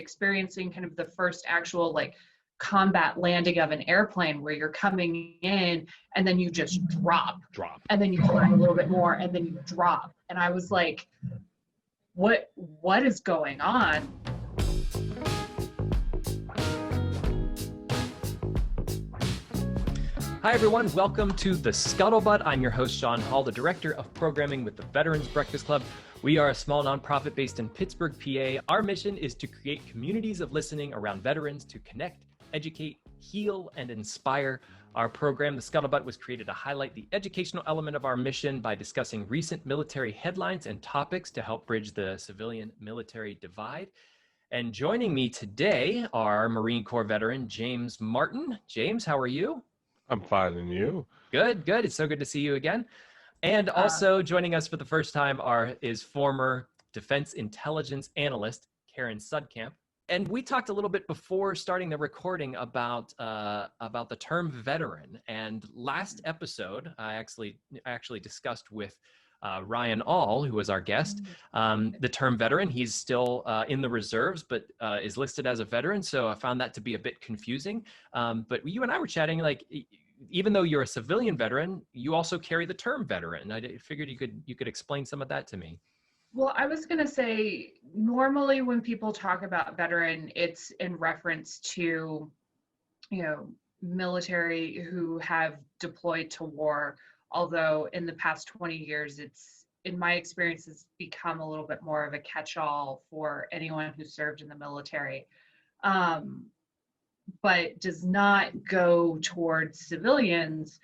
experiencing kind of the first actual like combat landing of an airplane where you're coming in and then you just drop and then you climb a little bit more and then you drop. And I was like, what is going on? Hi everyone, welcome to the Scuttlebutt. I'm your host, Sean Hall, the Director of Programming with the Veterans Breakfast Club. We are a small nonprofit based in Pittsburgh, PA. Our mission is to create communities of listening around veterans to connect, educate, heal, and inspire. Our program, the Scuttlebutt, was created to highlight the educational element of our mission by discussing recent military headlines and topics to help bridge the civilian-military divide. And joining me today are Marine Corps veteran James Martin. James, how are you? I'm fine, and you? Good. It's so good to see you again. And also joining us for the first time is former defense intelligence analyst Karen Sudkamp. And we talked a little bit before starting the recording about the term veteran. And last episode, I actually discussed with Ryan All, who was our guest, the term veteran. He's still in the reserves, but is listed as a veteran. So I found that to be a bit confusing. But you and I were chatting, like, even though you're a civilian veteran, you also carry the term veteran. I figured you could explain some of that to me. Well, I was going to say, normally when people talk about veteran, it's in reference to, military who have deployed to war. Although in the past 20 years, it's, in my experience, it's become a little bit more of a catch-all for anyone who served in the military, but does not go towards civilians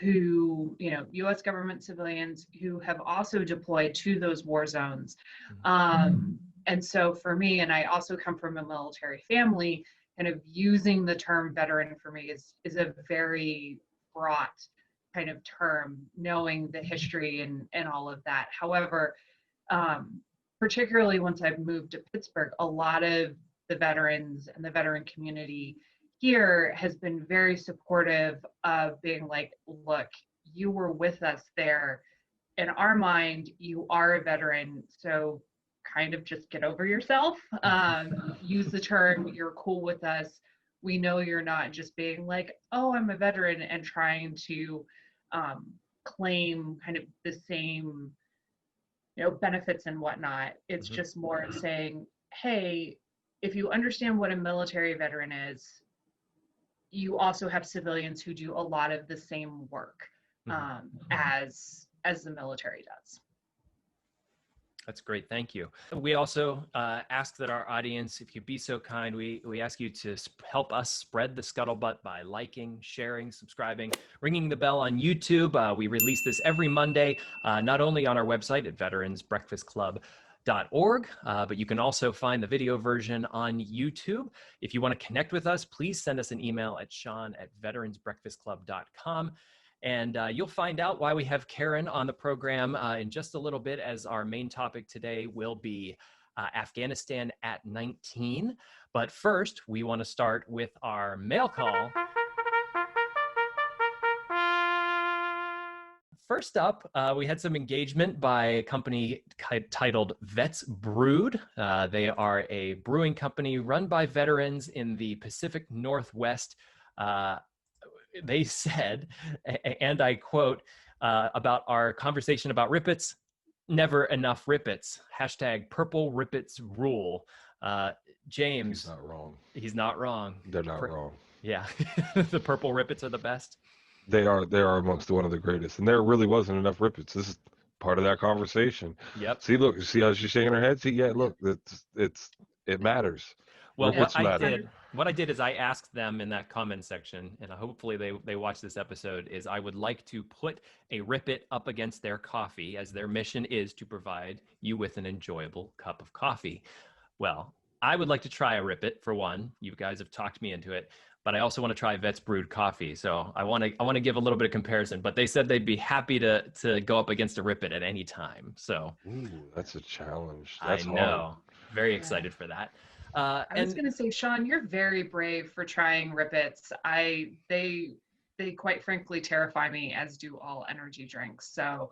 who, U.S. government civilians who have also deployed to those war zones. And so for me, and I also come from a military family, kind of using the term veteran for me is a very broad kind of term, knowing the history and all of that. However, particularly once I've moved to Pittsburgh, a lot of the veterans and the veteran community here has been very supportive of being like, look, you were with us there. In our mind, you are a veteran, so kind of just get over yourself. Use the term, you're cool with us. We know you're not just being like, oh, I'm a veteran and trying to claim kind of the same, benefits and whatnot. It's just more of saying, hey, if you understand what a military veteran is, you also have civilians who do a lot of the same work as the military does. That's great. Thank you. We also ask that our audience, if you'd be so kind, we ask you to help us spread the Scuttlebutt by liking, sharing, subscribing, ringing the bell on YouTube. We release this every Monday, not only on our website at veteransbreakfastclub.org, but you can also find the video version on YouTube. If you want to connect with us, please send us an email at sean@veteransbreakfastclub.com. And you'll find out why we have Karen on the program in just a little bit, as our main topic today will be Afghanistan at 19. But first, we want to start with our mail call. First up, we had some engagement by a company titled Vets Brewed. They are a brewing company run by veterans in the Pacific Northwest. They said, and I quote, about our conversation about Rippets, never enough Rippets. # purple Rippets rule. James. He's not wrong. He's not wrong. They're not wrong. Yeah. The purple Rippets are the best. They are amongst one of the greatest. And there really wasn't enough Rippets. This is part of that conversation. Yep. See, look, see how she's shaking her head? See, yeah, look, it matters. Well, what I did is I asked them in that comment section, and hopefully they watch this episode, is I would like to put a Rippet up against their coffee, as their mission is to provide you with an enjoyable cup of coffee. Well, I would like to try a Rippet for one. You guys have talked me into it, but I also want to try Vets Brewed coffee. So I want to give a little bit of comparison, but they said they'd be happy to go up against a Rippet at any time. So ooh, that's a challenge. That's I know. Hard. Very excited for that. I was going to say, Sean, you're very brave for trying Rippets. They quite frankly terrify me, as do all energy drinks. So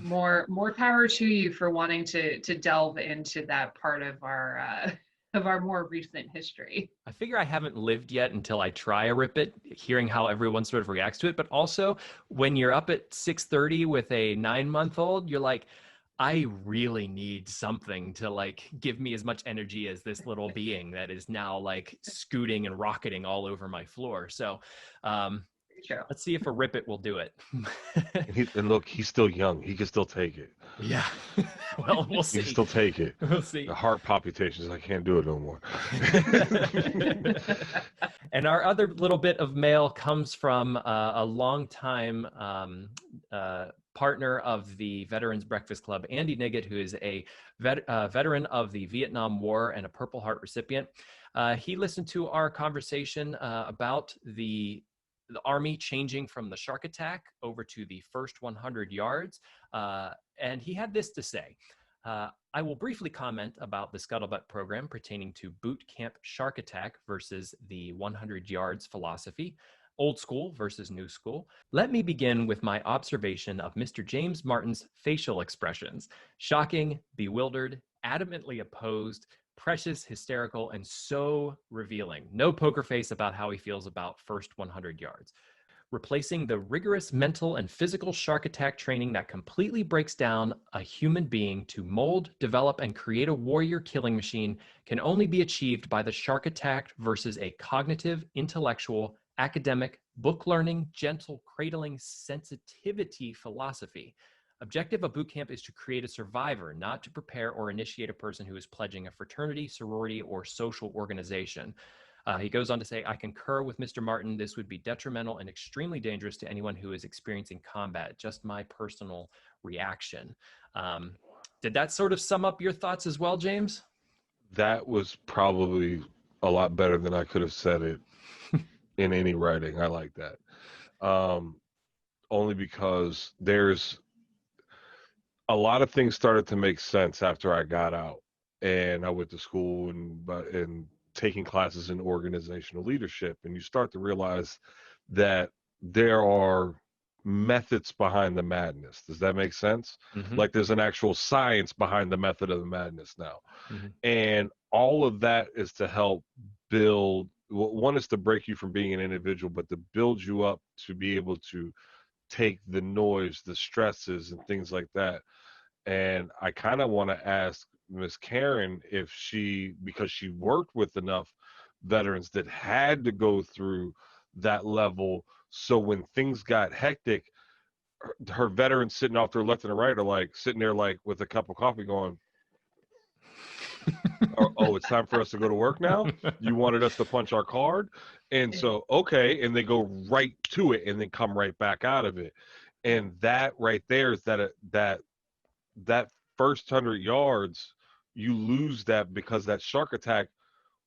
More power to you for wanting to delve into that part of our more recent history. I figure I haven't lived yet until I try a Rip It, hearing how everyone sort of reacts to it. But also, when you're up at 6:30 with a 9-month-old, you're like, I really need something to like give me as much energy as this little being that is now like scooting and rocketing all over my floor. So True. let's see if a Rip It will do it. And look, he's still young. He can still take it. Yeah. Well, we'll He see. can still take it. We'll see. The heart palpitations, I can't do it no more. And our other little bit of mail comes from a longtime partner of the Veterans Breakfast Club, Andy Niggett, who is a veteran of the Vietnam War and a Purple Heart recipient. He listened to our conversation about the Army changing from the shark attack over to the first 100 yards. And he had this to say. I will briefly comment about the Scuttlebutt program pertaining to boot camp shark attack versus the 100 yards philosophy, old school versus new school. Let me begin with my observation of Mr. James Martin's facial expressions. Shocking, bewildered, adamantly opposed, precious, hysterical, and so revealing. No poker face about how he feels about first 100 yards. Replacing the rigorous mental and physical shark attack training that completely breaks down a human being to mold, develop, and create a warrior killing machine can only be achieved by the shark attack versus a cognitive, intellectual, academic, book learning, gentle, cradling, sensitivity philosophy. Objective of boot camp is to create a survivor, not to prepare or initiate a person who is pledging a fraternity, sorority, or social organization. He goes on to say, I concur with Mr. Martin. This would be detrimental and extremely dangerous to anyone who is experiencing combat. Just my personal reaction. Did that sort of sum up your thoughts as well, James? That was probably a lot better than I could have said it in any writing. I like that. Only because there's a lot of things started to make sense after I got out and I went to school and taking classes in organizational leadership, and you start to realize that there are methods behind the madness. Does that make sense? Mm-hmm. Like there's an actual science behind the method of the madness now. Mm-hmm. And all of that is to help build, one is to break you from being an individual, but to build you up to be able to take the noise, the stresses and things like that. And I kind of want to ask Miss Karen if because she worked with enough veterans that had to go through that level, so when things got hectic, her veterans sitting off to her left and right are like sitting there like with a cup of coffee going, oh, it's time for us to go to work now? You wanted us to punch our card? And so, okay, and they go right to it and then come right back out of it. And that right there is that first 100 yards, you lose that because that shark attack,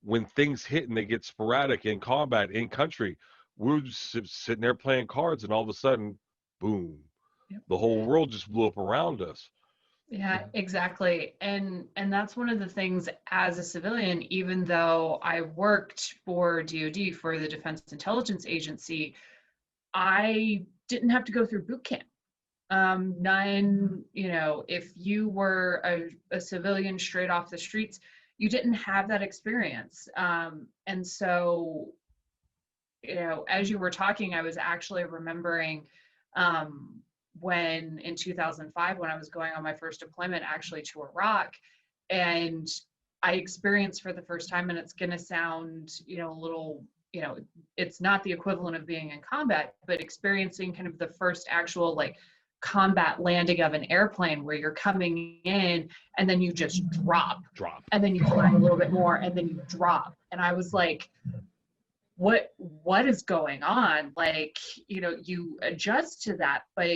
when things hit and they get sporadic in combat in country, we're just sitting there playing cards and all of a sudden, boom, the whole world just blew up around us. Yeah, exactly. And that's one of the things as a civilian, even though I worked for DoD, for the Defense Intelligence Agency, I didn't have to go through boot camp. None, if you were a civilian straight off the streets, you didn't have that experience. And so, as you were talking, I was actually remembering when in 2005, when I was going on my first deployment actually to Iraq, and I experienced for the first time, and it's going to sound, a little, it's not the equivalent of being in combat, but experiencing kind of the first actual like combat landing of an airplane where you're coming in and then you just drop and then you fly a little bit more and then you drop. And I was like, what is going on? Like, you adjust to that, but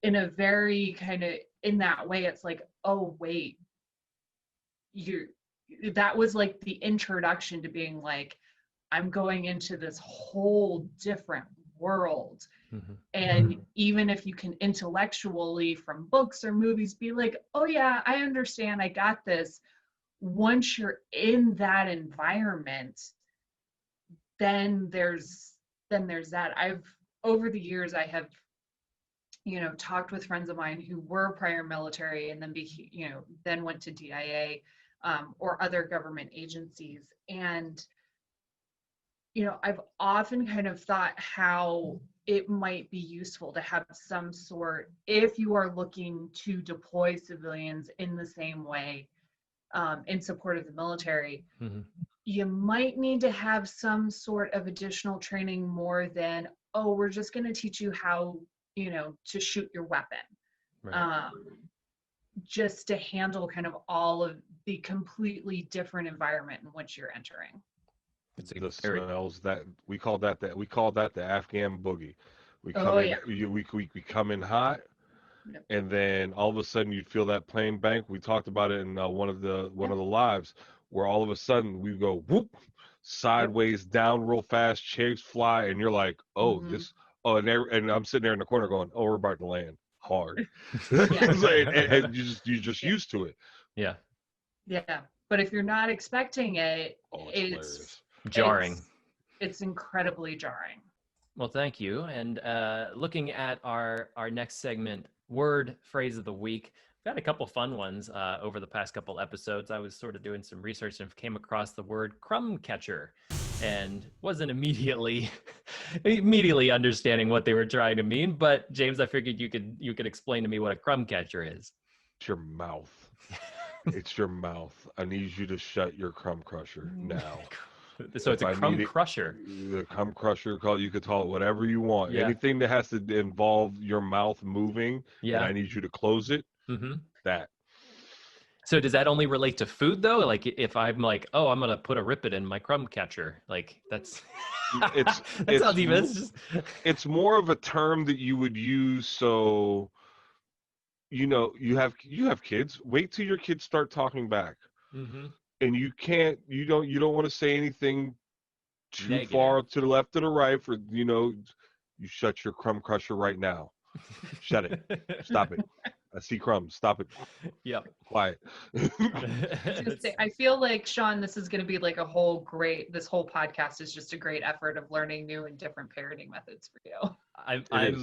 in a very kind of, in that way, it's like, oh, wait, that was like the introduction to being like, I'm going into this whole different world. Mm-hmm. And even if you can intellectually from books or movies be like, oh yeah, I understand, I got this. Once you're in that environment, then there's that. Over the years, I have talked with friends of mine who were prior military and then then went to DIA or other government agencies. And I've often kind of thought how it might be useful to have some sort, if you are looking to deploy civilians in the same way in support of the military, you might need to have some sort of additional training more than, oh, we're just going to teach you how, to shoot your weapon. Right. Just to handle kind of all of the completely different environment in which you're entering. The smells that we call that the Afghan boogie. We come we come in hot, and then all of a sudden you feel that plane bank. We talked about it in one of the lives, where all of a sudden we go whoop sideways down real fast, chairs fly, and you're like, oh, and I'm sitting there in the corner going, oh, we're about to land hard. And you're just used to it. Yeah. But if you're not expecting it, it's jarring. It's incredibly jarring. Well, thank you. And looking at our next segment, word phrase of the week, we've got a couple fun ones over the past couple episodes. I was sort of doing some research and came across the word crumb catcher and wasn't immediately understanding what they were trying to mean. But James, I figured you could explain to me what a crumb catcher is. It's your mouth. It's your mouth. I need you to shut your crumb crusher now. So it's a crumb crusher. The crumb crusher, you could call it whatever you want. Yeah. Anything that has to involve your mouth moving, and I need you to close it. That. So does that only relate to food though? Like if I'm like, oh, I'm gonna put a Rip-It in my crumb catcher, like that's it's more of a term that you would use. So you have kids. Wait till your kids start talking back. And you don't want to say anything too negative, far to the left or the right, for you shut your crumb crusher right now. Shut it. Stop it. I see crumbs. Stop it. Yep. Quiet. I feel like, Sean, this is going to be like this whole podcast is just a great effort of learning new and different parenting methods for you.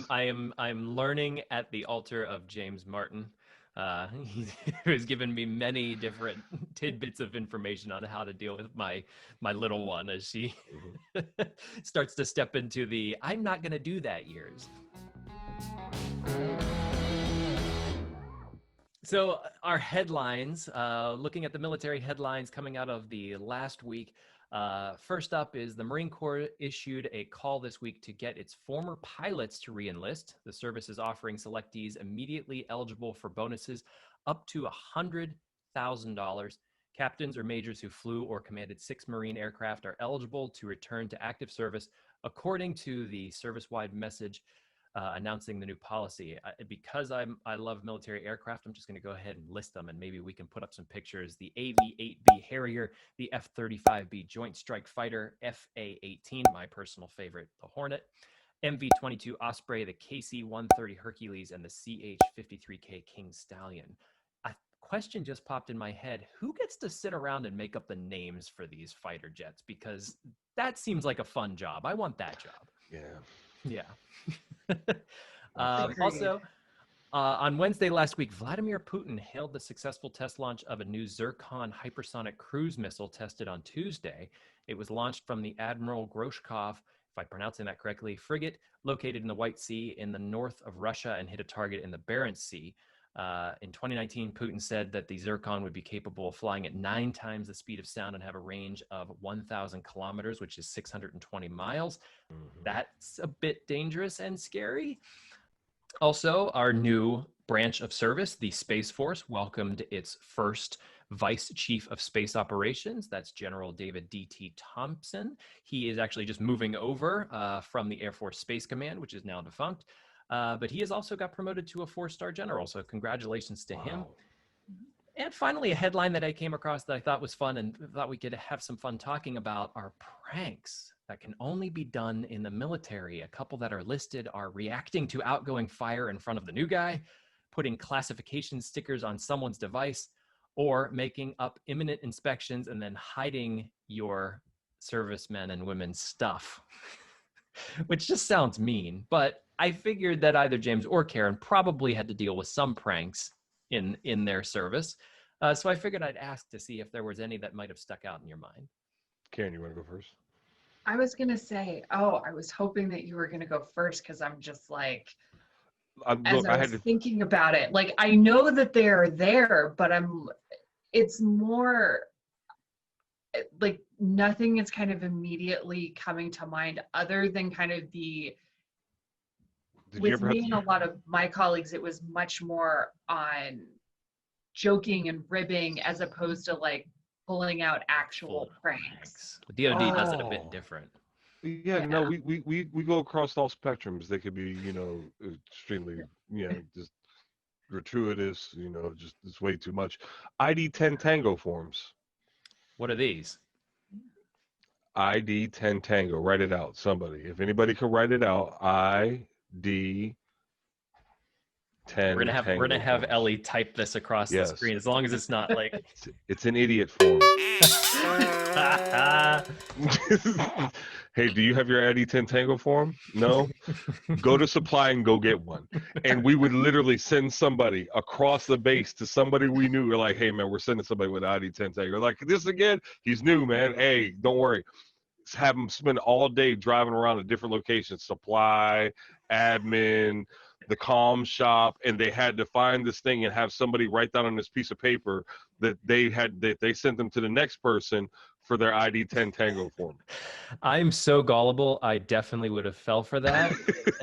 I'm learning at the altar of James Martin. He has given me many different tidbits of information on how to deal with my little one as she starts to step into the I'm not going to do that years. So our headlines, looking at the military headlines coming out of the last week. First up is the Marine Corps issued a call this week to get its former pilots to re-enlist. The service is offering selectees immediately eligible for bonuses up to $100,000. Captains or majors who flew or commanded 6 Marine aircraft are eligible to return to active service, according to the service-wide message announcing the new policy. Because I love military aircraft, I'm just going to go ahead and list them, and maybe we can put up some pictures. The AV-8B Harrier, the F-35B Joint Strike Fighter, FA-18, my personal favorite, the Hornet, MV-22 Osprey, the KC-130 Hercules, and the CH-53K King Stallion. A question just popped in my head. Who gets to sit around and make up the names for these fighter jets? Because that seems like a fun job. I want that job. Yeah. Also, on Wednesday last week, Vladimir Putin hailed the successful test launch of a new Zircon hypersonic cruise missile tested on Tuesday. It was launched from the Admiral Groshkov, if I'm pronouncing that correctly, frigate located in the White Sea in the north of Russia and hit a target in the Barents Sea. In 2019, Putin said that the Zircon would be capable of flying at 9 times the speed of sound and have a range of 1,000 kilometers, which is 620 miles. That's a bit dangerous and scary. Also, our new branch of service, the Space Force, welcomed its first Vice Chief of Space Operations. That's General David D.T. Thompson. He is actually just moving over from the Air Force Space Command, which is now defunct. But he has also got promoted to a 4-star general, so congratulations to him. And finally, a headline that I came across that I thought was fun and thought we could have some fun talking about are pranks that can only be done in the military. A couple that are listed are reacting to outgoing fire in front of the new guy, putting classification stickers on someone's device, or making up imminent inspections and then hiding your servicemen and women's stuff, which just sounds mean, but I figured that either James or Karen probably had to deal with some pranks in their service. So I figured I'd ask to see if there was any that might have stuck out in your mind. Karen, you want to go first? I was gonna say, oh, I was hoping that you were gonna go first because I'm just like, as Look, I I had was to. thinking about it, like I know that they're there, but it's more like nothing is kind of immediately coming to mind other than kind of Did you with ever have me and a lot of my colleagues, it was much more on joking and ribbing as opposed to like pulling out actual Full pranks. The DoD does it a bit Oh. different. Yeah, no, Yeah. we go across all spectrums. They could be, extremely, just gratuitous, just it's way too much. ID 10 Tango forms. What are these? ID 10 Tango. Write it out, somebody. If anybody can write it out, ID 10 We're Tango gonna have forms. Ellie type this across the Yes, screen as long as it's not like. it's an idiot form. Hey, do you have your ID 10 Tango form? No? Go to supply and go get one. And we would literally send somebody across the base to somebody we knew. We're like, hey, man, we're sending somebody with ID 10 Tango. Like, this again? He's new, man. Hey, don't worry. Just have him spend all day driving around to different locations, supply, admin, the comm shop, and they had to find this thing and have somebody write down on this piece of paper that they sent them to the next person for their ID 10 Tango form. I'm so gullible. I definitely would have fell for that.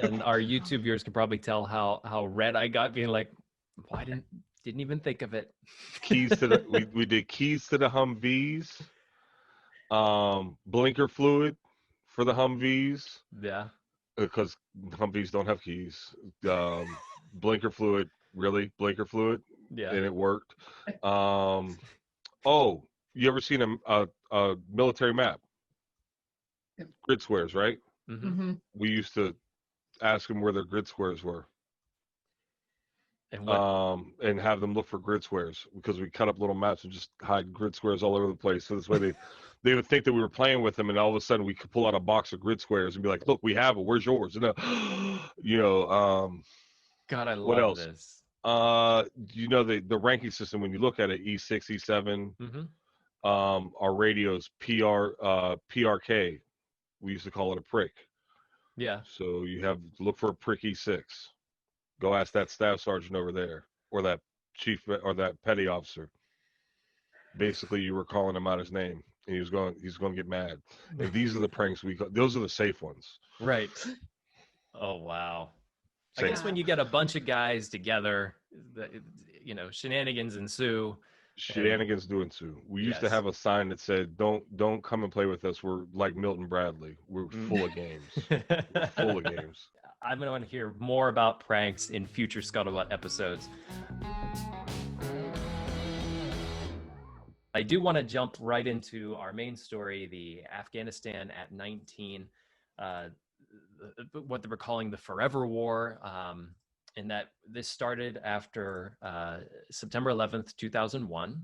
And our YouTube viewers could probably tell how red I got, being like, why didn't even think of it. Keys to the we did keys to the Humvees, blinker fluid for the Humvees Yeah. because Humvees don't have keys. Blinker fluid, really blinker fluid, Yeah. and it worked. Oh, you ever seen a military map? Grid squares, right? Mm-hmm. Mm-hmm. We used to ask them where their grid squares were, And what? and have them look for grid squares because we cut up little maps and just hide grid squares all over the place. So this way they would think that we were playing with them, and all of a sudden we could pull out a box of grid squares and be like, "Look, we have it. Where's yours?" And God, I what love else? this. The ranking system when you look at it, E6, E7, Mm-hmm. our radios, PRK. We used to call it a prick. Yeah. So you have to look for a prick E6. Go ask that staff sergeant over there, or that chief, or that petty officer. Basically, you were calling him out his name, and he's going to get mad. And these are the pranks those are the safe ones. Right. Oh, wow. I Safe. guess when you get a bunch of guys together, shenanigans ensue. Shenanigans do ensue. We used to Yes. have a sign that said, "Don't come and play with us. We're like Milton Bradley. We're Mm. full of games. We're full of games." I'm going to want to hear more about pranks in future Scuttlebutt episodes. I do want to jump right into our main story, the Afghanistan at 19, what they were calling the Forever War, and that this started after September 11th, 2001.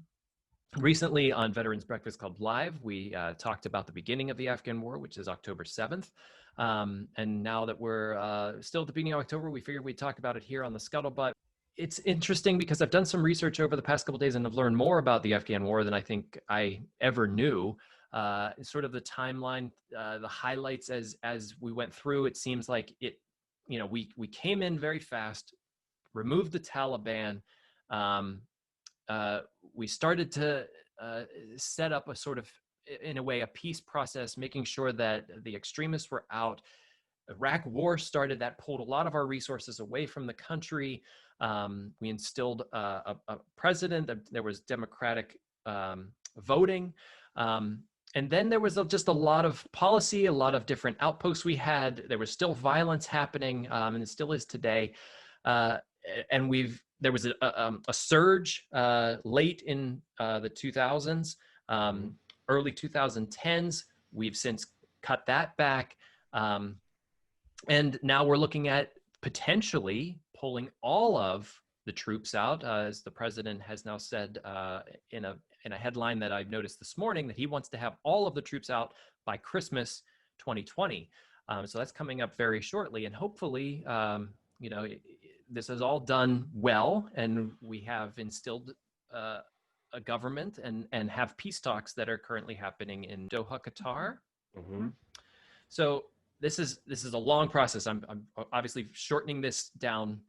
Recently on Veterans Breakfast Club Live, we talked about the beginning of the Afghan War, which is October 7th. And now that we're still at the beginning of October, we figured we'd talk about it here on the Scuttlebutt. It's interesting because I've done some research over the past couple of days and I've learned more about the Afghan War than I think I ever knew. Sort of the timeline, the highlights as we went through, it seems like we came in very fast, removed the Taliban. We started to set up a sort of, in a way, a peace process, making sure that the extremists were out. Iraq war started, that pulled a lot of our resources away from the country. We instilled a president. There was democratic voting. And then there was just a lot of policy, a lot of different outposts we had. There was still violence happening, and it still is today. And there was a surge late in the 2000s, early 2010s. We've since cut that back. And now we're looking at potentially pulling all of the troops out, as the president has now said in a headline that I've noticed this morning, that he wants to have all of the troops out by Christmas 2020. So that's coming up very shortly, and hopefully, you know, this is all done well, and we have instilled a government and have peace talks that are currently happening in Doha, Qatar. Mm-hmm. So this is a long process. I'm obviously shortening this down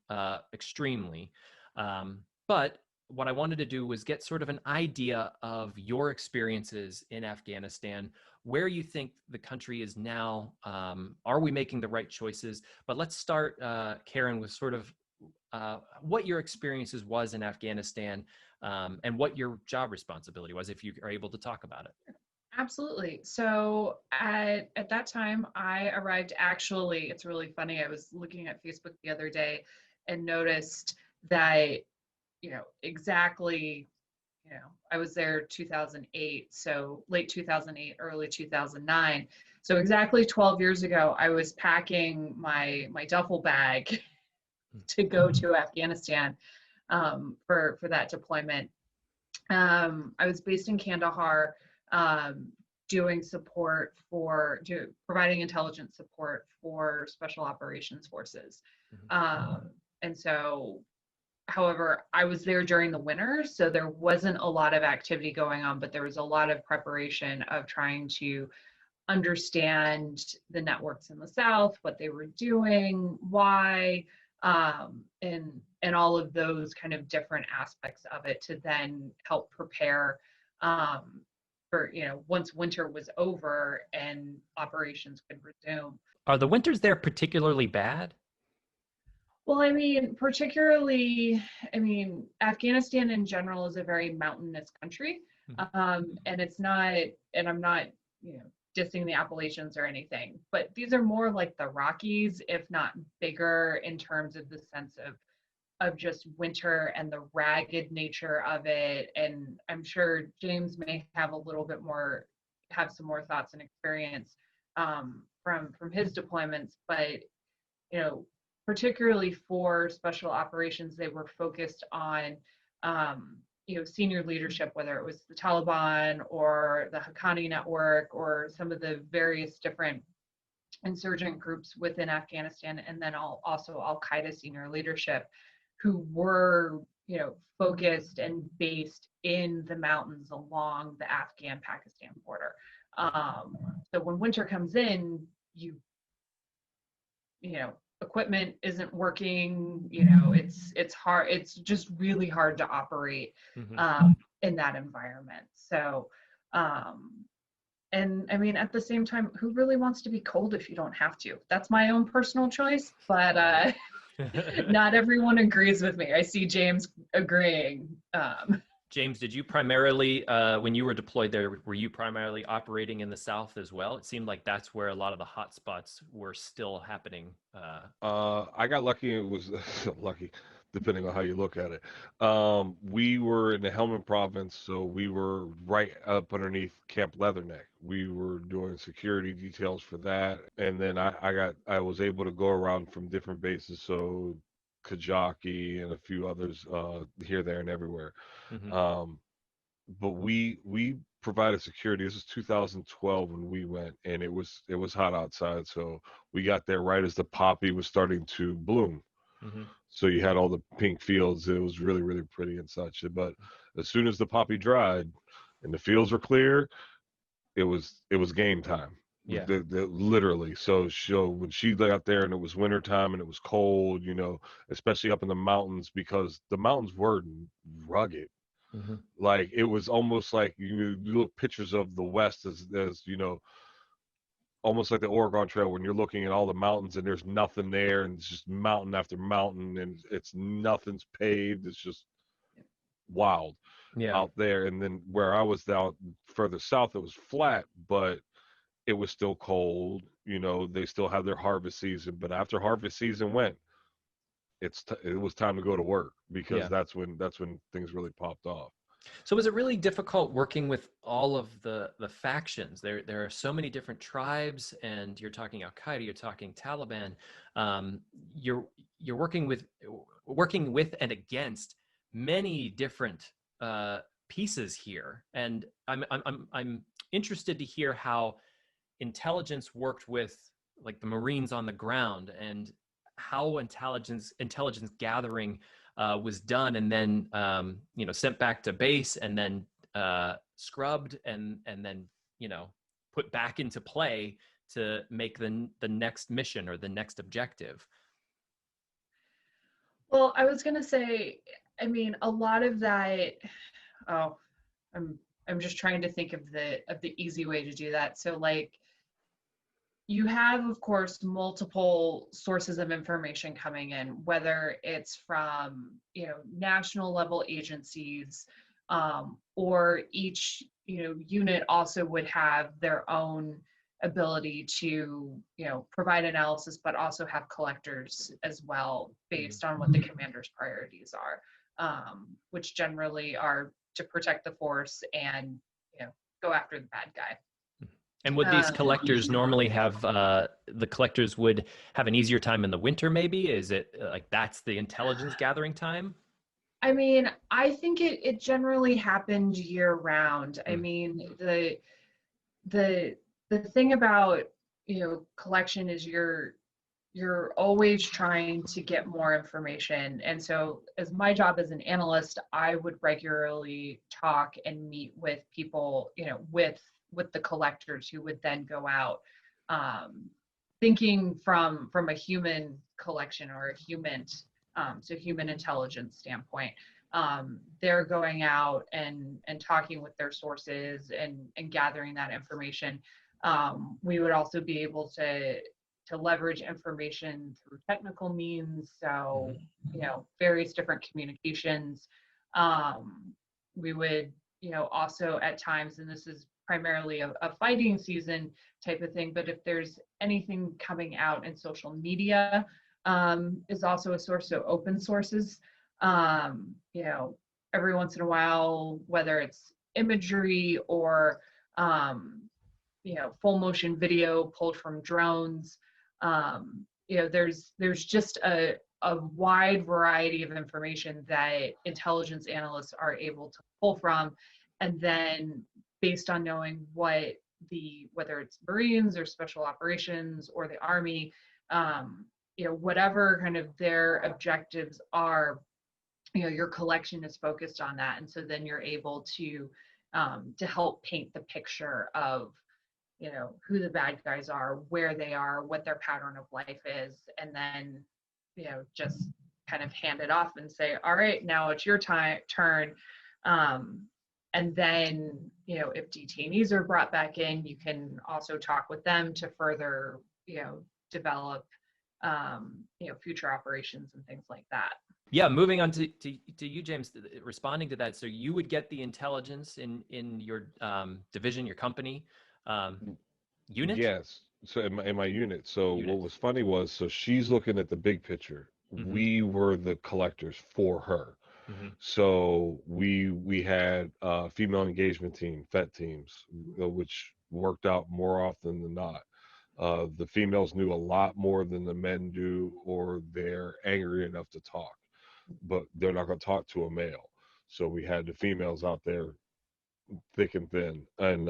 extremely, but what I wanted to do was get sort of an idea of your experiences in Afghanistan, where you think the country is now. Are we making the right choices? But let's start, Karen, with sort of what your experiences was in Afghanistan, and what your job responsibility was, if you are able to talk about it. Absolutely. So at that time, I arrived, actually, it's really funny. I was looking at Facebook the other day and noticed that, exactly, I was there 2008, so late 2008, early 2009. So exactly 12 years ago, I was packing my duffel bag to go to Afghanistan for that deployment. I was based in Kandahar, doing providing intelligence support for special operations forces. And so, however, I was there during the winter, so there wasn't a lot of activity going on, but there was a lot of preparation of trying to understand the networks in the South, what they were doing, why, and all of those kind of different aspects of it to then help prepare for, once winter was over and operations could resume. Are the winters there particularly bad? Well, Afghanistan in general is a very mountainous country. And it's not, and I'm not, dissing the Appalachians or anything, but these are more like the Rockies, if not bigger in terms of the sense of just winter and the ragged nature of it. And I'm sure James may have some more thoughts and experience from his deployments, but particularly for special operations, they were focused on senior leadership, whether it was the Taliban or the Haqqani network or some of the various different insurgent groups within Afghanistan, and then also Al-Qaeda senior leadership, who were focused and based in the mountains along the Afghan-Pakistan border. So when winter comes in, equipment isn't working, it's hard, it's just really hard to operate in that environment. So and at the same time, who really wants to be cold if you don't have to? That's my own personal choice, but not everyone agrees with me. I see James agreeing. James, did you primarily, when you were deployed there, were you primarily operating in the South as well? It seemed like that's where a lot of the hot spots were still happening. I got lucky. It was lucky, depending on how you look at it. We were in the Helmand province, so we were right up underneath Camp Leatherneck. We were doing security details for that, and then I was able to go around from different bases, so Kajaki and a few others here, there, and everywhere. But we provided security. This is 2012 when we went, and it was hot outside, so we got there right as the poppy was starting to bloom. So you had all the pink fields. It was really, really pretty and such. But as soon as the poppy dried and the fields were clear, it was game time. Yeah. Literally. So when she got there and it was wintertime and it was cold, especially up in the mountains, because the mountains were rugged. Like it was almost like you look pictures of the West as almost like the Oregon Trail, when you're looking at all the mountains and there's nothing there, and it's just mountain after mountain, and nothing's paved. It's just wild out there. And then where I was down further south, it was flat, but it was still cold. They still had their harvest season, but after harvest season went, it was time to go to work, because that's when things really popped off. So was it really difficult working with all of the factions? There are so many different tribes, and you're talking Al-Qaeda, you're talking Taliban. You're working with and against many different pieces here, and I'm interested to hear how intelligence worked with like the Marines on the ground, and how intelligence gathering was done, and then sent back to base, and then scrubbed, and then put back into play to make the next mission or the next objective. Well, I was gonna say, I mean, a lot of that. Oh, I'm just trying to think of the easy way to do that. So like, you have, of course, multiple sources of information coming in, whether it's from national level agencies, or each unit also would have their own ability to provide analysis, but also have collectors as well based on what the commander's priorities are, which generally are to protect the force and go after the bad guy. And would these collectors normally have, the collectors would have an easier time in the winter, maybe? Is it like that's the intelligence gathering time? I mean, I think it generally happened year round. I mean, the thing about collection is you're always trying to get more information. And so as my job as an analyst, I would regularly talk and meet with people, with the collectors who would then go out, thinking from a human collection or a human, so human intelligence standpoint. They're going out and talking with their sources and gathering that information. We would also be able to leverage information through technical means. So, various different communications. We would, also at times, and this is primarily a fighting season type of thing, but if there's anything coming out in social media, is also a source of open sources. Every once in a while, whether it's imagery or, full motion video pulled from drones, there's just a wide variety of information that intelligence analysts are able to pull from. And then based on knowing whether it's Marines or special operations or the Army, whatever kind of their objectives are, your collection is focused on that. And so then you're able to help paint the picture of, who the bad guys are, where they are, what their pattern of life is, and then, just kind of hand it off and say, all right, now it's your turn. And then, if detainees are brought back in, you can also talk with them to further, develop, future operations and things like that. Yeah, moving on to you, James, responding to that. So you would get the intelligence in your division, your company unit? Yes. So in my unit. So what was funny was, so she's looking at the big picture. We were the collectors for her. So we had female engagement team, FET teams, which worked out more often than not. The females knew a lot more than the men do, or they're angry enough to talk, but they're not going to talk to a male. So we had the females out there thick and thin. And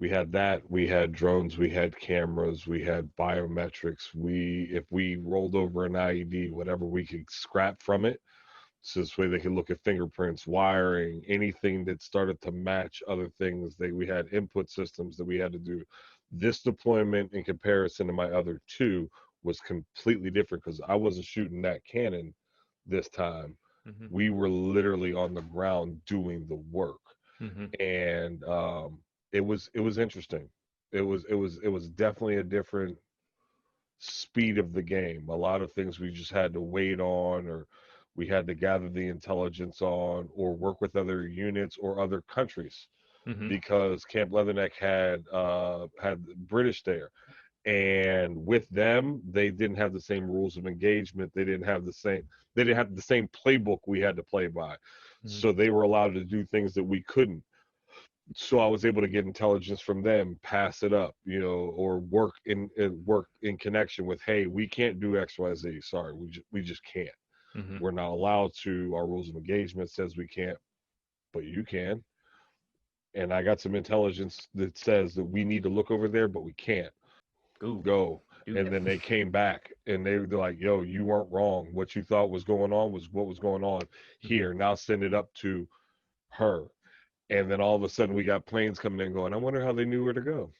we had that. We had drones. We had cameras. We had biometrics. If we rolled over an IED, whatever we could scrap from it, so this way they could look at fingerprints, wiring, anything that started to match other things. We had input systems that we had to do. This deployment in comparison to my other two was completely different because I wasn't shooting that cannon this time. We were literally on the ground doing the work. And it was interesting. It was definitely a different speed of the game. A lot of things we just had to wait on, or we had to gather the intelligence on, or work with other units or other countries, because Camp Leatherneck had British there, and with them they didn't have the same rules of engagement. They didn't have the same playbook we had to play by. So they were allowed to do things that we couldn't. So I was able to get intelligence from them, pass it up, or work in connection with, hey, we can't do XYZ. Sorry, we just can't. We're not allowed to. Our rules of engagement says we can't, but you can. And I got some intelligence that says that we need to look over there, but we can't. Ooh, go. do And that. then they came back and they're like, yo, you weren't wrong. What you thought was going on was what was going on here. Now send it up to her. And then all of a sudden we got planes coming in going, I wonder how they knew where to go.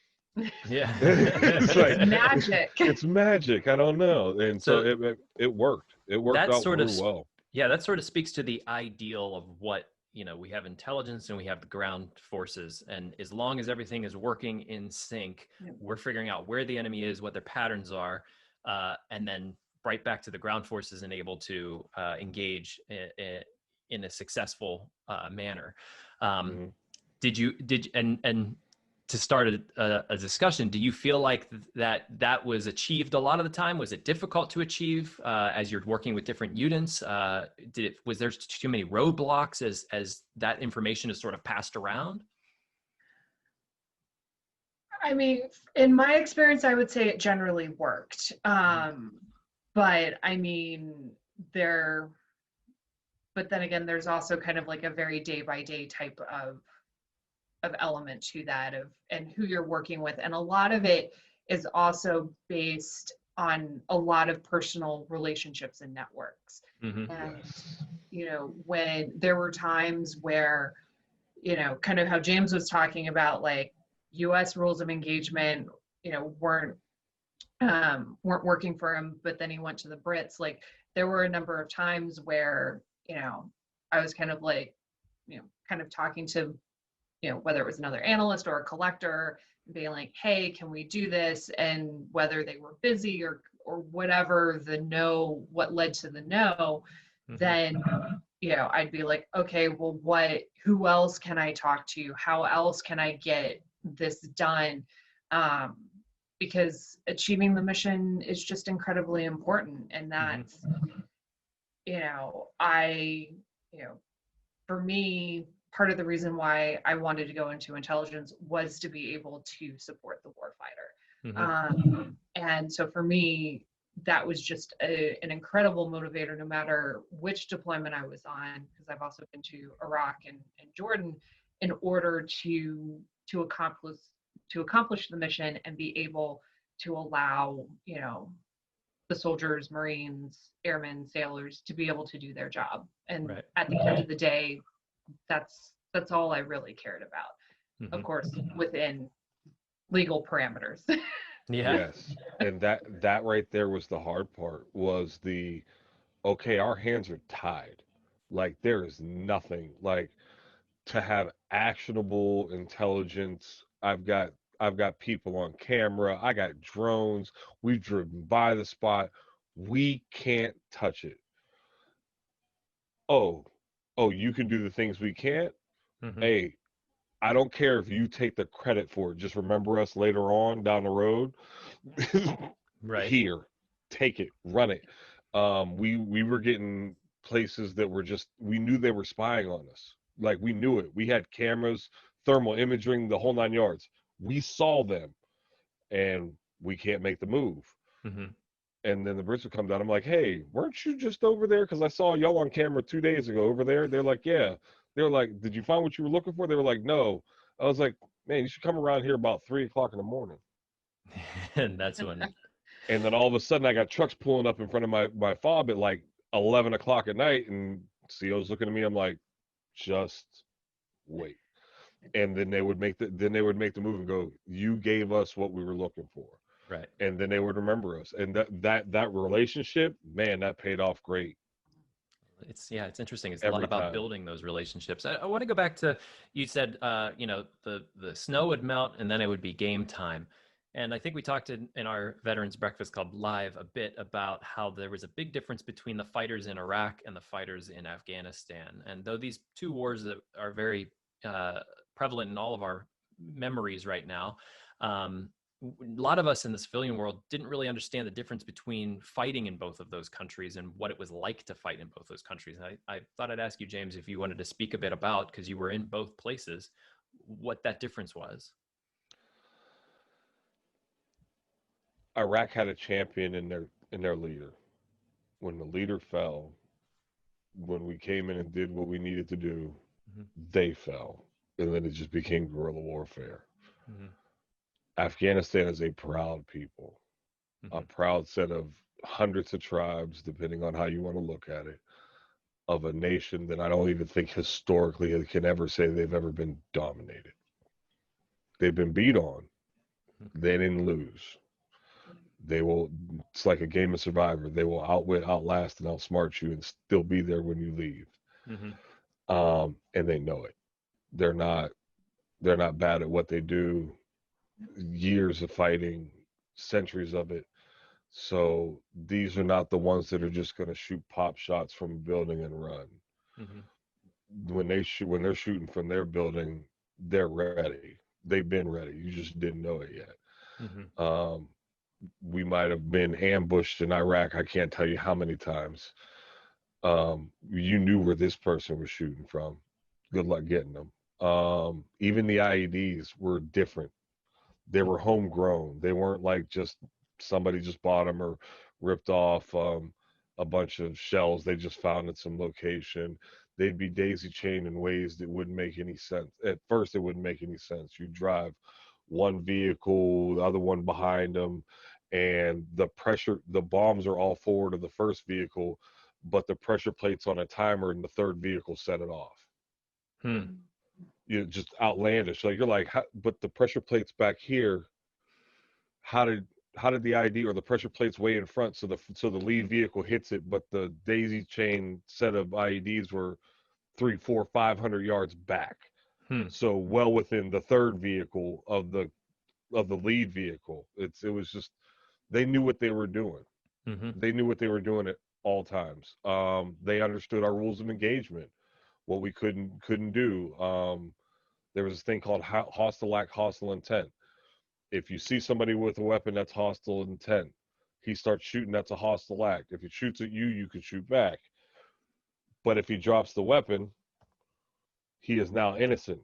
Yeah. It's like Magic. it's magic. I don't know. And so So it worked. It worked that out sort of real well. yeah, that sort of speaks to the ideal of what, we have intelligence and we have the ground forces, and as long as everything is working in sync, we're figuring out where the enemy is, what their patterns are, and then right back to the ground forces and able to engage in a successful manner. Mhm. And to start a discussion, do you feel like that was achieved a lot of the time? Was it difficult to achieve as you're working with different units? Was there too many roadblocks as that information is sort of passed around? I mean, in my experience, I would say it generally worked. But I mean, but then again, there's also kind of like a very day by day type of element to that and who you're working with. And a lot of it is also based on a lot of personal relationships and networks. Mm-hmm. And, Yes. when there were times where, kind of how James was talking about, like US rules of engagement, weren't working for him, but then he went to the Brits. Like there were a number of times where, I was kind of like, kind of talking to, whether it was another analyst or a collector, being like, hey, can we do this? And whether they were busy or whatever what led to the no, then, I'd be like, okay, well, who else can I talk to? How else can I get this done? Because achieving the mission is just incredibly important. And that's, I, for me, part of the reason why I wanted to go into intelligence was to be able to support the warfighter. And so for me, that was just an incredible motivator, no matter which deployment I was on, because I've also been to Iraq and Jordan, in order to accomplish the mission and be able to allow, the soldiers, Marines, airmen, sailors to be able to do their job. And at the end of the day, that's all I really cared about. Of course, within legal parameters. Yes. And that right there was the hard part, was okay, our hands are tied. Like there is nothing like to have actionable intelligence. I've got people on camera. I got drones. We've driven by the spot. We can't touch it. Oh, you can do the things we can't. Hey, I don't care if you take the credit for it. Just remember us later on down the road. Here, take it, run it. We were getting places that were just, we knew they were spying on us. Like we knew it. We had cameras, thermal imaging, the whole 9 yards. We saw them, and we can't make the move. And then the Brits would come down. I'm like, hey, weren't you just over there? Because I saw y'all on camera 2 days ago over there. They're like, yeah. They were like, did you find what you were looking for? They were like, no. I was like, man, you should come around here about 3 o'clock in the morning. And that's when. And then all of a sudden, I got trucks pulling up in front of my fob at like 11 o'clock at night, and CO's looking at me. I'm like, just wait. And then they would make the move and go, you gave us what we were looking for. Right. And then they would remember us. And that relationship, man, that paid off great. It's interesting. It's a Every lot about time. building those relationships. I want to go back to, you said, the snow would melt and then it would be game time. And I think we talked in our Veterans Breakfast Club Live a bit about how there was a big difference between the fighters in Iraq and the fighters in Afghanistan. And though these two wars that are very prevalent in all of our memories right now, a lot of us in the civilian world didn't really understand the difference between fighting in both of those countries and what it was like to fight in both those countries. And I thought I'd ask you, James, if you wanted to speak a bit about, because you were in both places, what that difference was. Iraq had a champion in their leader. When the leader fell, when we came in and did what we needed to do, they fell. And then it just became guerrilla warfare. Afghanistan is a proud people, a Mhm. proud set of hundreds of tribes, depending on how you want to look at it, of a nation that I don't even think historically can ever say they've ever been dominated. They've been beat on. They didn't lose. They will, it's like a game of survivor. They will outwit, outlast, and outsmart you and still be there when you leave. Mhm. And they know it. They're not they're not bad at what they do. Years of fighting, centuries of it. So these are not the ones that are just going to shoot pop shots from a building and run. Mhm. When they're shooting from their building, they're ready. They've been ready. You just didn't know it yet. Mhm. Um, we might have been ambushed in Iraq. I can't tell you how many times. You knew where this person was shooting from. Good luck getting them. Even the IEDs were different. They were homegrown. They weren't like just somebody just bought them or ripped off a bunch of shells they just found at some location. They'd be daisy chained in ways that wouldn't make any sense. At first, it wouldn't make any sense. You drive one vehicle, the other one behind them, and the bombs are all forward of the first vehicle, but the pressure plate's on a timer, and the third vehicle set it off. Hmm. Just outlandish. Like you're like, but the pressure plate's back here. How did the ID or the pressure plates way in front so the lead vehicle hits it, but the daisy chain set of IEDs were 3, 4, 500 yards back, Hmm. so well within the third vehicle of the lead vehicle. It was just they knew what they were doing. Mhm. They knew what they were doing at all times. They understood our rules of engagement, what we couldn't do. There was this thing called hostile act, hostile intent. If you see somebody with a weapon that's hostile intent, he starts shooting, that's a hostile act. If he shoots at you, you can shoot back. But if he drops the weapon, he is now innocent.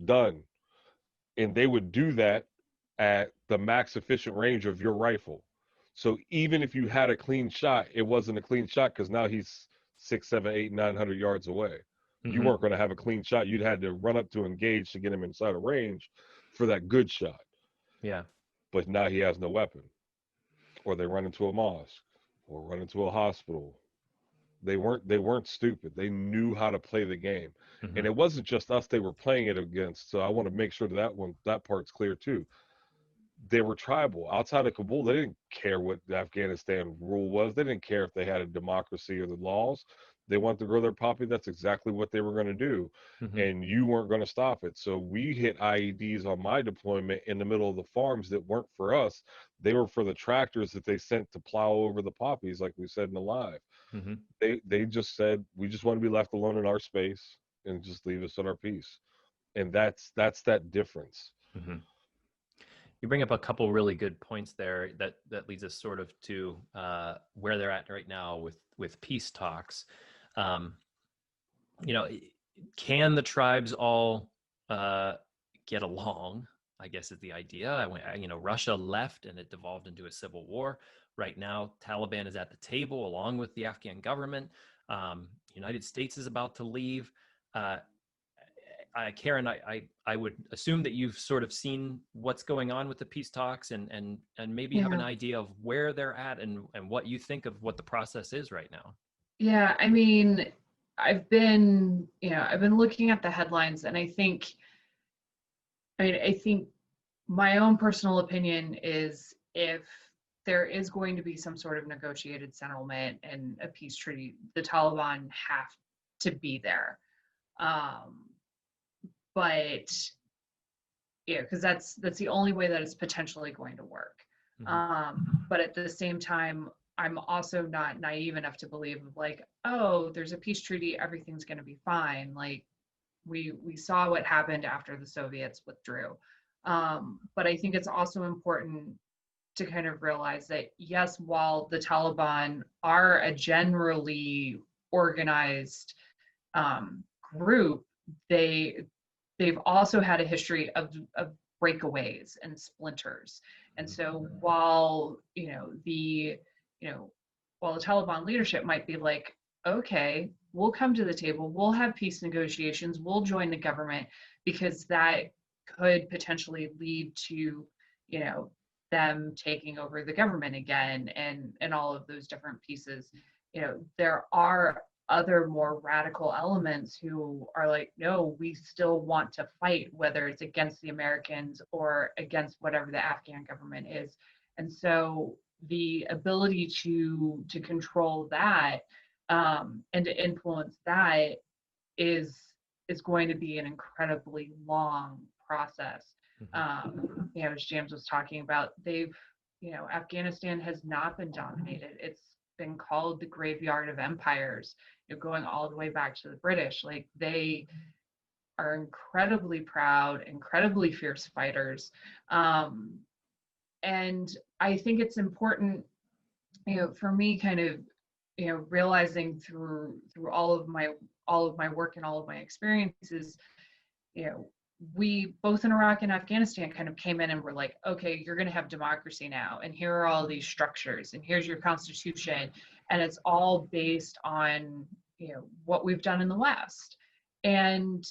Done. And they would do that at the max efficient range of your rifle. So even if you had a clean shot, it wasn't a clean shot because now he's 6, 7, 8, 900 yards away. You Mhm. weren't going to have a clean shot. You'd had to run up to engage to get him inside of range for that good shot. Yeah. But now he has no weapon. Or they run into a mosque or run into a hospital. They weren't stupid. They knew how to play the game. And Mhm. it wasn't just us they were playing it against. So I want to make sure that part's clear too. They were tribal. Outside of Kabul, they didn't care what the Afghanistan rule was. They didn't care if they had a democracy or the laws. They wanted to grow their poppy. That's exactly what they were going to do. Mhm. And you weren't going to stop it. So we hit IEDs on my deployment in the middle of the farms that weren't for us. They were for the tractors that they sent to plow over the poppies, like we said in the live. Mhm. They just said, we just want to be left alone in our space and just leave us in our peace. And that's that difference. Mhm. You bring up a couple really good points there that leads us sort of to where they're at right now with peace talks. Um, you know, can the tribes all get along? I guess is the idea. Russia left and it devolved into a civil war. Right now, Taliban is at the table along with the Afghan government. United States is about to leave. Uh, Karen, I would assume that you've sort of seen what's going on with the peace talks and maybe have an Yeah. idea of where they're at and what you think of what the process is right now. Yeah, I mean, I've been looking at the headlines and I think my own personal opinion is if there is going to be some sort of negotiated settlement and a peace treaty, the Taliban have to be there. Um, but because that's the only way that it's potentially going to work. Mm-hmm. But at the same time, I'm also not naive enough to believe like, oh, there's a peace treaty, everything's going to be fine. Like we saw what happened after the Soviets withdrew. But I think it's also important to kind of realize that yes, while the Taliban are a generally organized group, they've also had a history of breakaways and splinters. And so while while the Taliban leadership might be like, okay, we'll come to the table, we'll have peace negotiations, we'll join the government because that could potentially lead to, them taking over the government again, and all of those different pieces. There are other more radical elements who are like, no, we still want to fight, whether it's against the Americans or against whatever the Afghan government is. And so the ability to control that, and to influence that is going to be an incredibly long process. As James was talking about, Afghanistan has not been dominated. It's been called the graveyard of empires, going all the way back to the British. Like, they are incredibly proud, incredibly fierce fighters. And I think it's important, for me, kind of, realizing through all of my work and all of my experiences, we both in Iraq and Afghanistan kind of came in and were like, okay, you're going to have democracy now, and here are all these structures, and here's your constitution, and it's all based on what we've done in the West, and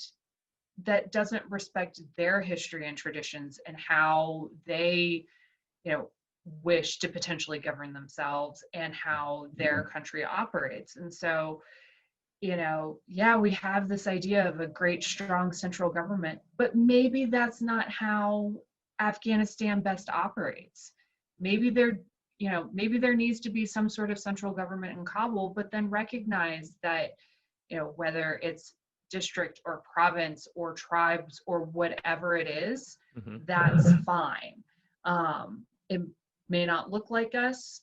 that doesn't respect their history and traditions and how they wish to potentially govern themselves and how their country operates. And so we have this idea of a great, strong central government, but maybe that's not how Afghanistan best operates. Maybe there needs to be some sort of central government in Kabul, but then recognize that, whether it's district or province or tribes or whatever it is, that's fine. It may not look like us,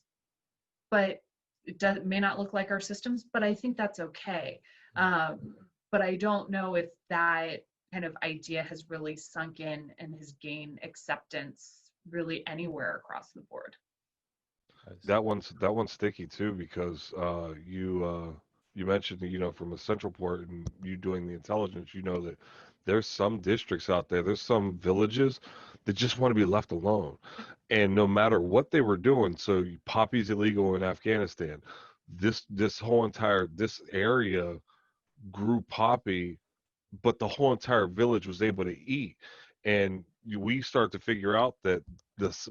but it may not look like our systems, but I think that's okay. But I don't know if that kind of idea has really sunk in and has gained acceptance really anywhere across the board. That one's sticky too, because you mentioned, from a central port and you doing the intelligence, that there's some districts out there, there's some villages that just want to be left alone. And no matter what they were doing, so poppy's illegal in Afghanistan. This area grew poppy, but the whole entire village was able to eat. And we start to figure out that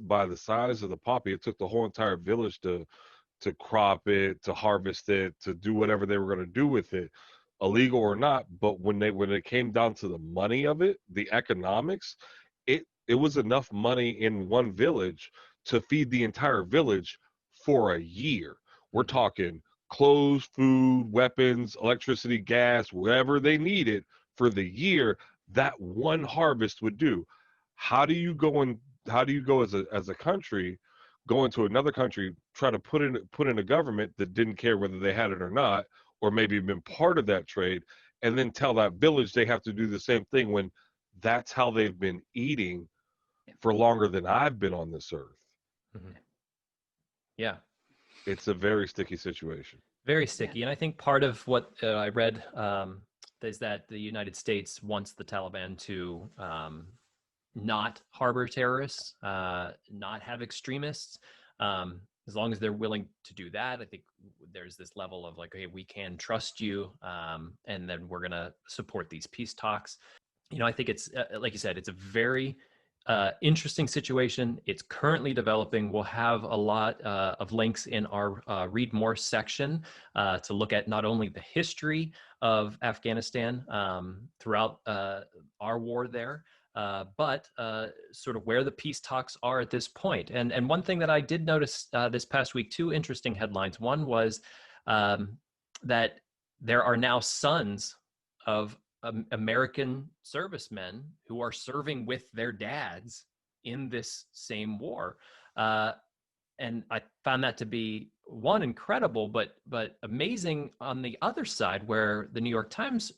by the size of the poppy, it took the whole entire village to crop it, to harvest it, to do whatever they were going to do with it, illegal or not. But when it came down to the money of it, the economics, it was enough money in one village to feed the entire village for a year. We're talking clothes, food, weapons, electricity, gas, whatever they needed for the year. That one harvest would do. How do you go as a country, go into another country, try to put in a government that didn't care whether they had it or not, or maybe been part of that trade, and then tell that village they have to do the same thing when that's how they've been eating for longer than I've been on this earth? Yeah. It's a very sticky situation. Very sticky. And I think part of what I read is that the United States wants the Taliban to not harbor terrorists, not have extremists. As long as they're willing to do that, I think there's this level of like, okay, we can trust you, and then we're going to support these peace talks. I think it's, like you said, it's a very interesting situation. It's currently developing. We'll have a lot of links in our Read More section to look at not only the history of Afghanistan throughout our war there, but sort of where the peace talks are at this point. And one thing that I did notice this past week, two interesting headlines. One was that there are now sons of American servicemen who are serving with their dads in this same war. And I found that to be, one, incredible, but amazing on the other side, where the New York Times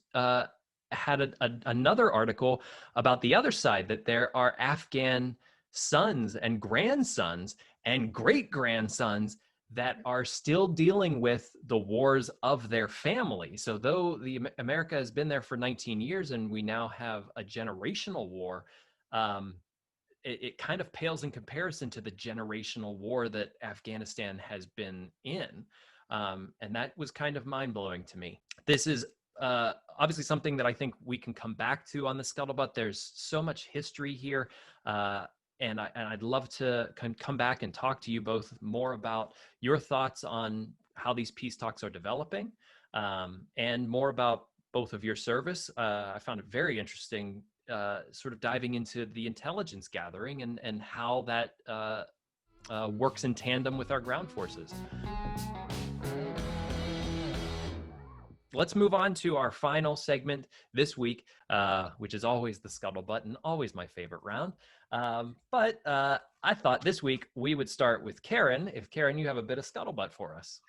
had another article about the other side, that there are Afghan sons and grandsons and great-grandsons that are still dealing with the wars of their family. So though America has been there for 19 years and we now have a generational war, it kind of pales in comparison to the generational war that Afghanistan has been in. And that was kind of mind-blowing to me. This is obviously something that I think we can come back to on the Scuttlebutt. There's so much history here. And I'd love to come back and talk to you both more about your thoughts on how these peace talks are developing, and more about both of your service. I found it very interesting, sort of diving into the intelligence gathering and how that works in tandem with our ground forces. Let's move on to our final segment this week, which is always the Scuttlebutt and always my favorite round. But I thought this week we would start with Karen. If Karen, you have a bit of Scuttlebutt for us.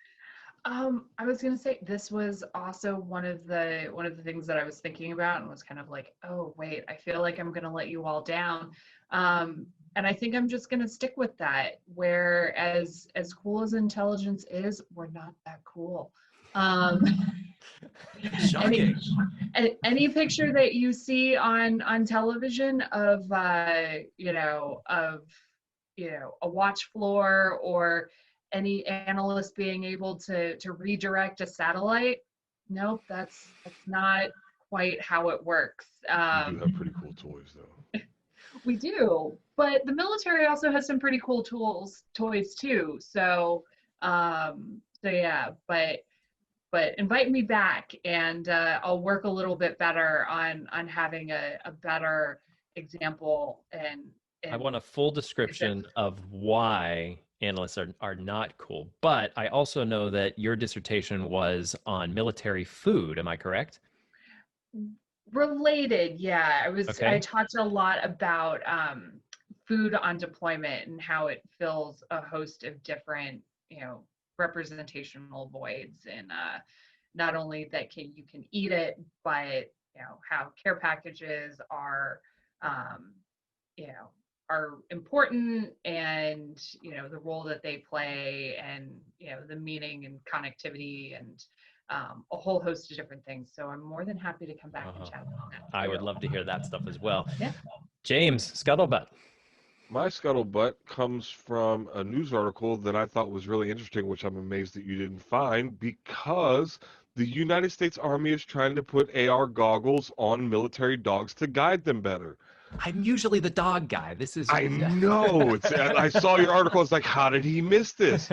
I was gonna say this was also one of the things that I was thinking about and was kind of like, oh wait, I feel like I'm gonna let you all down. And I think I'm just gonna stick with that. Whereas as cool as intelligence is, we're not that cool. Shocking. Any picture that you see on television of a watch floor or any analyst being able to redirect a satellite, nope, that's not quite how it works. You do have pretty cool toys though. We do, but the military also has some pretty cool toys too. So yeah, but invite me back and I'll work a little bit better on having a better example. And I want a full description of why analysts are not cool. But I also know that your dissertation was on military food. Am I correct? Related, yeah. Okay. I talked a lot about food on deployment and how it fills a host of different, representational voids, and not only that you can eat it, but how care packages are are important, and the role that they play, and the meaning and connectivity, and a whole host of different things. So I'm more than happy to come back and chat about that. I would love to hear that stuff as well. Yeah. James, Scuttlebutt. My scuttlebutt comes from a news article that I thought was really interesting, which I'm amazed that you didn't find, because the United States Army is trying to put AR goggles on military dogs to guide them better. I'm usually the dog guy. This is. I know. I saw your article. It's like, how did he miss this?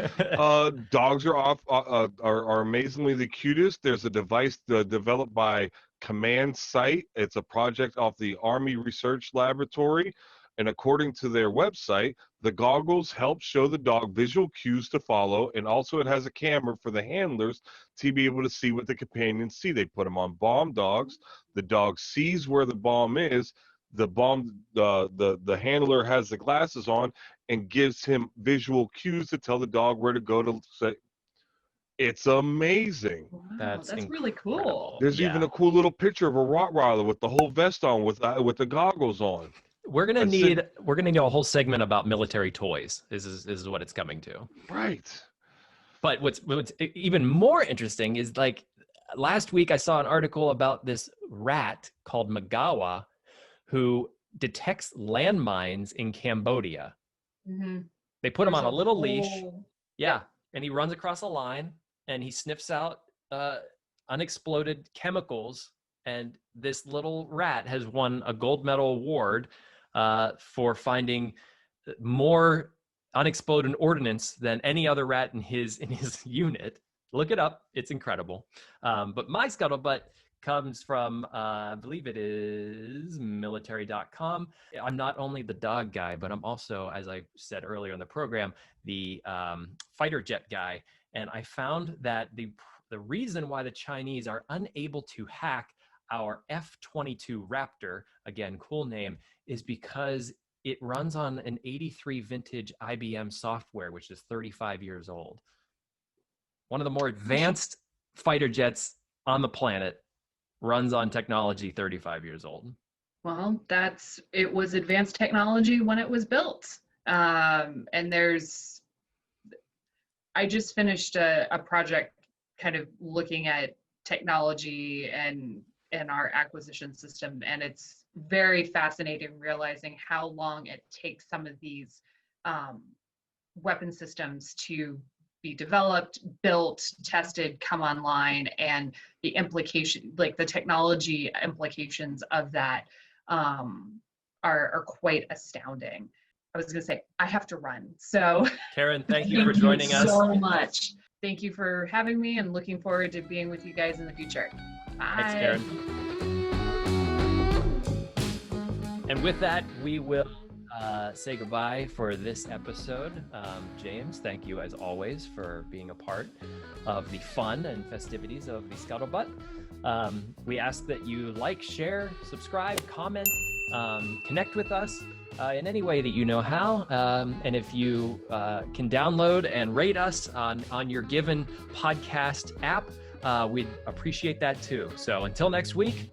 Dogs are amazingly the cutest. There's a device developed by Command Sight. It's a project off the Army Research Laboratory. And according to their website, the goggles help show the dog visual cues to follow, and also it has a camera for the handlers to be able to see what the companions see. They put them on bomb dogs. The dog sees where the bomb is. The handler has the glasses on and gives him visual cues to tell the dog where to go to say. It's amazing. Wow, That's really cool. There's even a cool little picture of a Rottweiler with the whole vest on with the goggles on. We're gonna need a whole segment about military toys. This is what it's coming to. Right. But what's even more interesting is, like, last week I saw an article about this rat called Magawa, who detects landmines in Cambodia. Mm-hmm. They put him on a little leash. Yeah. And he runs across a line and he sniffs out unexploded chemicals. And this little rat has won a gold medal award for finding more unexploded ordnance than any other rat in his unit. Look it up. It's incredible. But my scuttlebutt comes from, I believe it is military.com. I'm not only the dog guy, but I'm also, as I said earlier in the program, the fighter jet guy. And I found that the reason why the Chinese are unable to hack our F-22 Raptor, again, cool name, is because it runs on an 83 vintage IBM software, which is 35 years old. One of the more advanced fighter jets on the planet runs on technology 35 years old. Well, it was advanced technology when it was built. And I just finished a project kind of looking at technology and our acquisition system. And it's very fascinating realizing how long it takes some of these weapon systems to be developed, built, tested, come online, and the implication, like the technology implications of that are quite astounding. I was going to say, I have to run. So Karen, thank you for joining us. So much. Thank you for having me, and looking forward to being with you guys in the future. Bye. Thanks, Karen. And with that, we will say goodbye for this episode. James, thank you as always for being a part of the fun and festivities of the Scuttlebutt. We ask that you like, share, subscribe, comment, connect with us in any way that you know how. And if you can download and rate us on your given podcast app, we'd appreciate that too. So until next week,